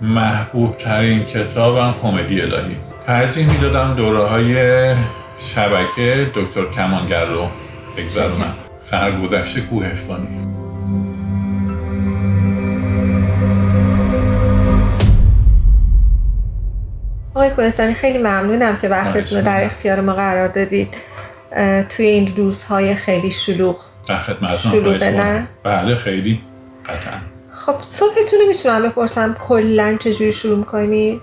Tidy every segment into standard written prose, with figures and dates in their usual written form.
محبوب ترین کتابم کمدی الهی. ترجیح میدادم دوره های شبکه دکتر کمانگر رو بگذرونم. سرگذشت کوهستانی. آقای کوهستانی خیلی ممنونم که وقتتون رو در اختیار ما قرار دادید توی این روزهای خیلی شلوغ. در خدمتتون. شلوغه نه؟ بله خیلی قطعا. خب صبحتون رو میتونم بپرسم کلاً چجوری شروع میکنید؟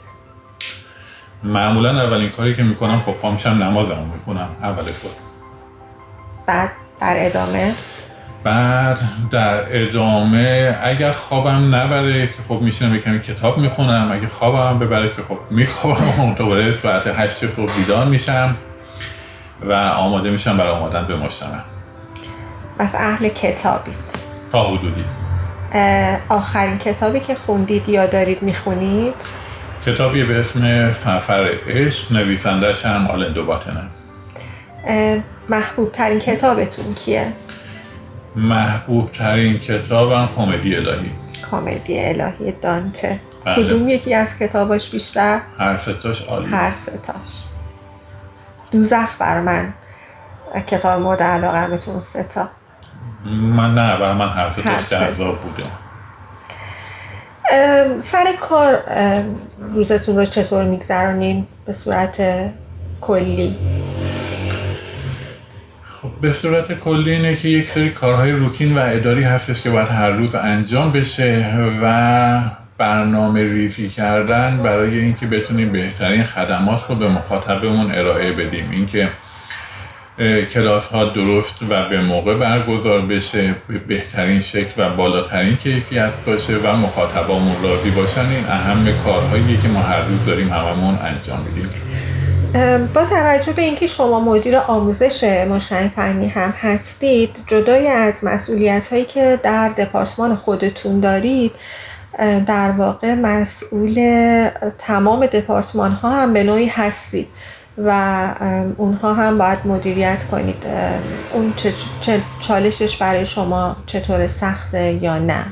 معمولا اولین کاری که میکنم خب پا میشم نمازمو میکنم اول صبح. بعد در ادامه اگر خوابم نبره که خب میشینم یکمی کتاب میخونم، اگه خوابم ببره که خب میخوابم دوباره ساعت 8 صبح بیدار میشم و آماده میشم برای آمدن به مجتمع. پس اهل کتابید؟ تا حدودی. آخرین کتابی که خوندید یا دارید میخونید؟ کتابی به اسم سفر عشق، نویسنده‌اش هم آلن دو باتنه. محبوب ترین کتابتون کیه؟ محبوب ترین کتابم کمدی الهی. کمدی الهی دانته. بله. کدوم یکی از کتاباش بیشتر؟ هر ستاش عالی. هر ستاش. دوزخ بر من کتاب مورد علاقه‌متون ستا. برای من هر ستاش جذاب بوده. سر کار روزتون رو چطور میگذرونین به صورت کلی؟ خب به صورت کلی اینه که یک سری کارهای روتین و اداری هستش که باید هر روز انجام بشه و برنامه ریزی کردن برای اینکه بتونیم بهترین خدمات رو به مخاطبمون ارائه بدیم. اینکه کلاس ها درست و به موقع برگزار بشه، به بهترین شکل و بالاترین کیفیت باشه و مخاطبامون راضی باشن، این اهم کارهاییه که ما هر روز داریم هممون انجام میدیم. با توجه به اینکه شما مدیر آموزش مشتری فنی هم هستید، جدای از مسئولیت‌هایی که در دپارتمان خودتون دارید، در واقع مسئول تمام دپارتمان ها هم به نوعی هستید و اونها هم باید مدیریت کنید. اون چه چالشش برای شما چطور سخته یا نه؟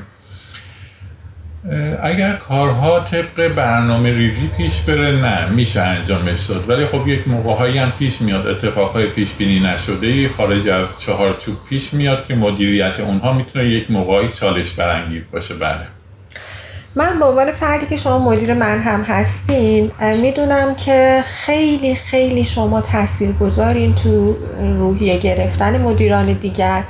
اگر کارها طبق برنامه ریزی پیش بره نه میشه انجامش داد، ولی خب یک موقع‌هایی هم پیش میاد اتفاقهای پیش بینی نشده‌ای خارج از چهارچوب پیش میاد که مدیریت اونها میتونه یک موقعی چالش برانگیز باشه. بله. من به عنوان فردی که شما مدیر من هم هستین میدونم که خیلی خیلی شما تاثیرگذارین تو روحیه گرفتن مدیران دیگر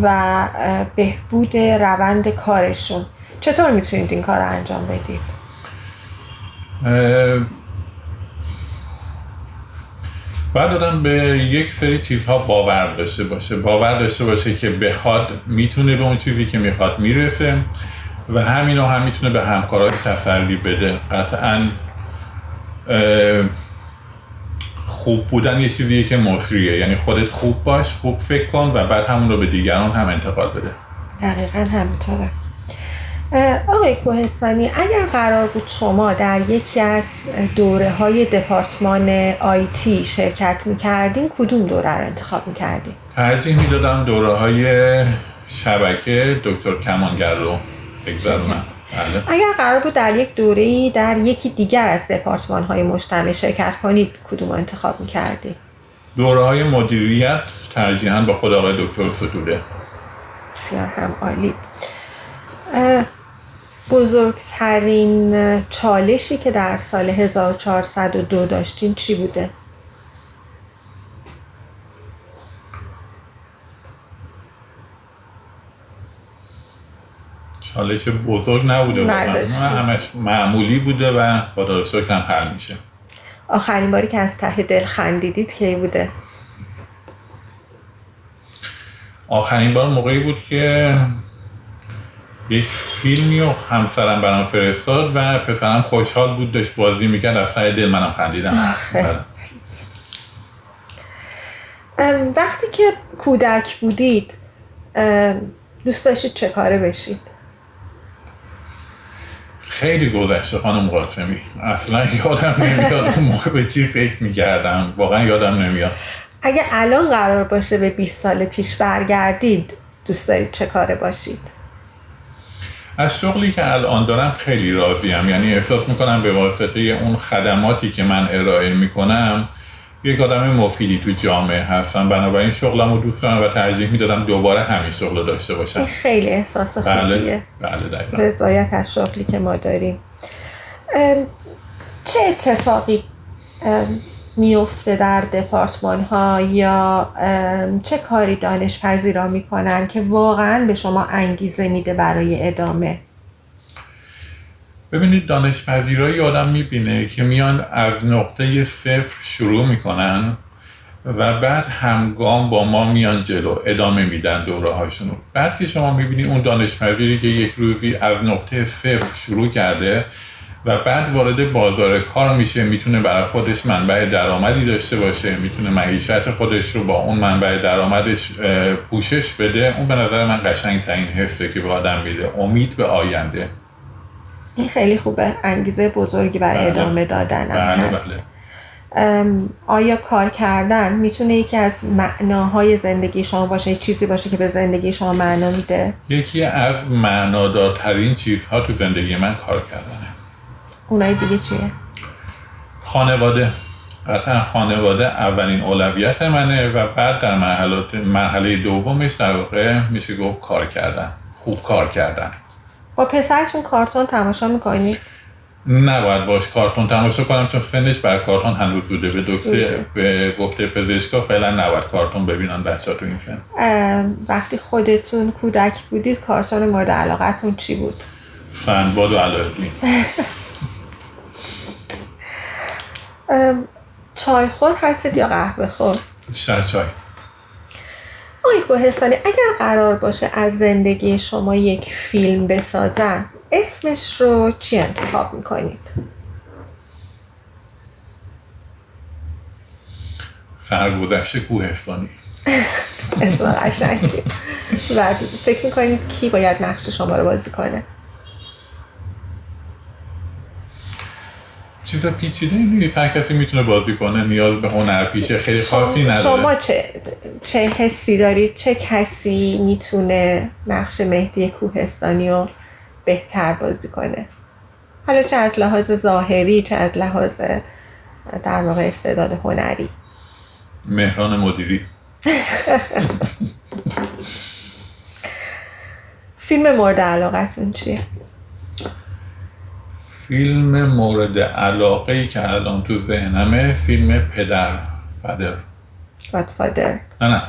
و بهبود روند کارشون. چطور میتونید این کار رو انجام بدید؟ باید آدم به یک سری چیزها باور داشته باشه که بخواد میتونه به اون چیزی که میخواد میرسه و همینو هم میتونه به همکاراش تسلی بده. قطعاً خوب بودن یه چیزیه که مصریه، یعنی خودت خوب باش، خوب فکر کن و بعد همون رو به دیگران هم انتقال بده. دقیقاً همینطوره. آقای کوهستانی، اگر قرار بود شما در یکی از دوره‌های دپارتمان آیتی شرکت می‌کردین، کدوم دوره رو انتخاب می‌کردین؟ ترجیح میدادم دوره‌های شبکه دکتر کمانگر رو بگذرونم. بله. اگر قرار بود در یک دوره‌ای در یکی دیگر از دپارتمان‌های مجتمع شرکت کنید، کدوم رو انتخاب می‌کردید؟ دوره‌های مدیریت ترجیحاً با خود آقای دکتر ستوده. بسیار هم عالی. بزرگترین چالشی که در سال 1402 داشتین چی بوده؟ چالش بزرگ نبوده، همش معمولی بوده و خدا رو شکر هم حل میشه. آخرین باری که از ته دل خندیدید کی بوده؟ آخرین بار موقعی بود که یک فیلمی رو همسرم برام فرستاد و پسرم خوشحال بود، داشت بازی میکرد، از ته دل منم خندیدم. وقتی که کودک بودید دوست داشتید چه کاره بشید؟ خیلی گذشته خانم قاسمی، اصلا یادم نمیاد اون موقع به چی فکر میکردم، واقعا یادم نمیاد. اگه الان قرار باشه به 20 سال پیش برگردید دوست دارید چه کاره باشید؟ از شغلی که الان دارم خیلی راضیم، یعنی احساس میکنم به واسطه اون خدماتی که من ارائه میکنم یک آدم مفیدی تو جامعه هستم، بنابراین شغلم رو دوست دارم و ترجیح میدادم دوباره همین شغل رو داشته باشم. خیلی احساس خوبیه. بله دقیقا. رضایت از شغلی که ما داریم. چه اتفاقی میفته در دپارتمان ها یا چه کاری دانشپذیرا میکنن که واقعا به شما انگیزه میده برای ادامه؟ ببینید، دانشپذیرایی آدم میبینه که میان از نقطه صفر شروع میکنن و بعد همگام با ما میان جلو، ادامه میدن دوره هاشونو. بعد که شما میبینید اون دانشپذیری که یک روزی از نقطه صفر شروع کرده و بعد وارد بازار کار میشه، میتونه برای خودش منبع درآمدی داشته باشه، میتونه معیشت خودش رو با اون منبع درآمدش پوشش بده، اون به نظر من قشنگ‌ترین حسه که به آدم میده، امید به آینده. این خیلی خوبه، انگیزه بزرگی برای ادامه دادن هست. آیا کار کردن میتونه یکی از معناهای زندگی شما باشه، چیزی باشه که به زندگی شما معنا میده؟ یکی از معنادارترین چیزها تو زندگی من کار کردنه. اونای دیگه چیه؟ خانواده. قطعا خانواده اولین اولویت منه و بعد در مرحله دومش در واقع میشه گفت کار کردن، خوب کار کردن. با پسرتون کارتون تماشا میکنید؟ نباید باش کارتون تماشا کنم چون سنش برای کارتون هنوز زوده. به گفته پزشکا فعلا نباید کارتون ببینن بچه‌ها تو این سن. وقتی خودتون کودک بودید کارتون مورد علاقتون چی بود؟ فنباد و علایالدین. چای خور هستید یا قهوه خور؟ بیشتر چای. آقای کوهستانی، اگر قرار باشه از زندگی شما یک فیلم بسازن، اسمش رو چی انتخاب میکنید؟ سرگذشت کوهستانی. اسم قشنگی. و فکر میکنید کی باید نقش شما رو بازی کنه؟ چیزا پیچیده نیست، هر کسی میتونه بازی کنه، نیاز به هنرپیشه خیلی خاصی نداره. شما چه حسی دارید؟ چه کسی میتونه نقش مهدی کوهستانی رو بهتر بازی کنه؟ حالا چه از لحاظ ظاهری چه از لحاظ در واقع استعداد هنری. مهران مدیری. فیلم مورد علاقتون چیه؟ فیلم مورد علاقه‌ای که الان تو ذهنمه فیلم پدر. گادفادر. نه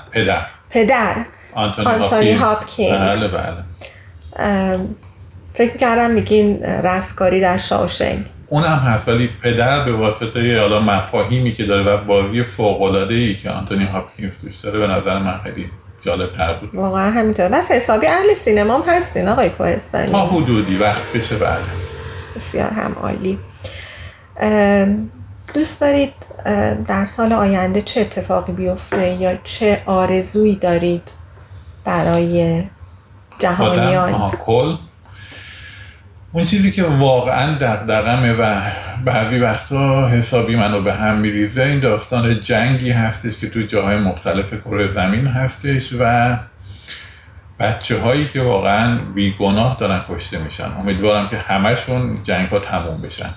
پدر. آنتونی هاپکینز. بله. فکر کردم میگین رستگاری در شاوشنگ. اونم هست، ولی پدر به واسطه حالا مفاهیمی که داره و بازی فوق‌العاده‌ای که آنتونی هاپکینز توش داره به نظر من خیلی جالب تر بود. واقعا همینطوره. بس حسابی اهل سینما هم هستین آقای کوهستانی؟ تا حدودی وقت بشه. بله. بسیار هم عالی. دوست دارید در سال آینده چه اتفاقی بیفته یا چه آرزویی دارید برای جهانیان؟ کل اون چیزی که واقعا دغدغمه و بعضی وقتا حسابی منو به هم میریزه این داستان جنگی هستش که تو جاهای مختلف کره زمین هستش و بچه هایی که واقعا بیگناه دارن کشته میشن. امیدوارم که همشون جنگ ها تموم بشن.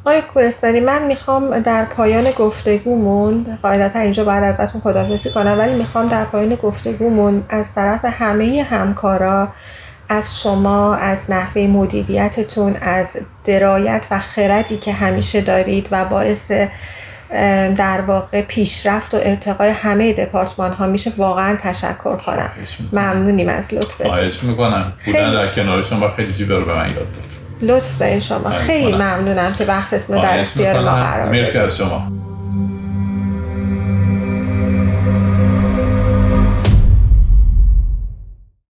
آقای کوهستانی، من میخوام در پایان گفتگومون، قاعدتا اینجا باید ازتون خداحافظی کنم، ولی میخوام در پایان گفتگومون از طرف همه همکارا، از شما، از نحوه مدیریتتون، از درایت و خردی که همیشه دارید و باعث در واقع پیشرفت و ارتقای همه دپارتمان ها میشه واقعا تشکر کنم. ممنونیم از لطفتون. خواهش میکنم. بودن در کنار شما خیلی چیزا رو به من یاد داد. لطف دارین شما. خیلی ممنونم که وقتتون رو در اختیار ما قرار دادید. مرسی از شما.